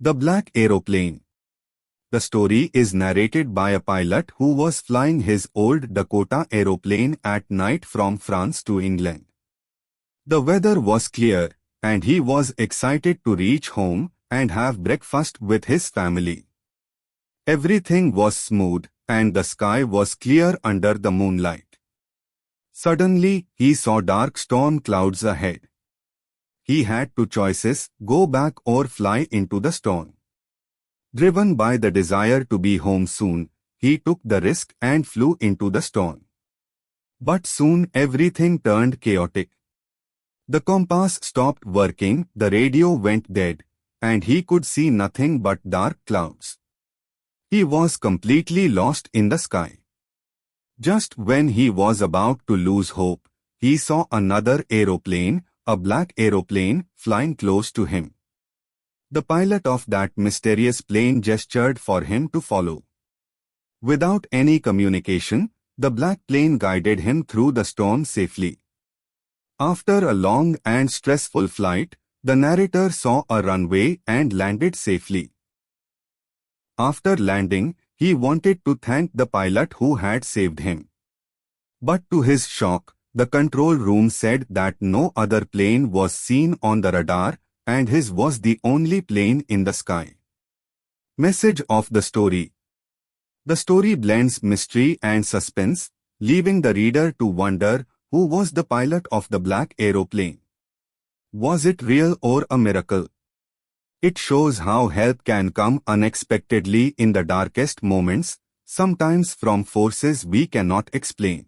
The Black Aeroplane. The story is narrated by a pilot who was flying his old Dakota aeroplane at night from France to England. The weather was clear, and he was excited to reach home and have breakfast with his family. Everything was smooth, and the sky was clear under the moonlight. Suddenly, he saw dark storm clouds ahead. He had two choices: go back or fly into the storm. Driven by the desire to be home soon, he took the risk and flew into the storm. But soon everything turned chaotic. The compass stopped working, the radio went dead, and he could see nothing but dark clouds. He was completely lost in the sky. Just when he was about to lose hope, he saw another aeroplane, a black aeroplane, flying close to him. The pilot of that mysterious plane gestured for him to follow. Without any communication, the black plane guided him through the storm safely. After a long and stressful flight, the narrator saw a runway and landed safely. After landing, he wanted to thank the pilot who had saved him. But to his shock, the control room said that no other plane was seen on the radar, and his was the only plane in the sky. Message of the story. The story blends mystery and suspense, leaving the reader to wonder who was the pilot of the black aeroplane. Was it real or a miracle? It shows how help can come unexpectedly in the darkest moments, sometimes from forces we cannot explain.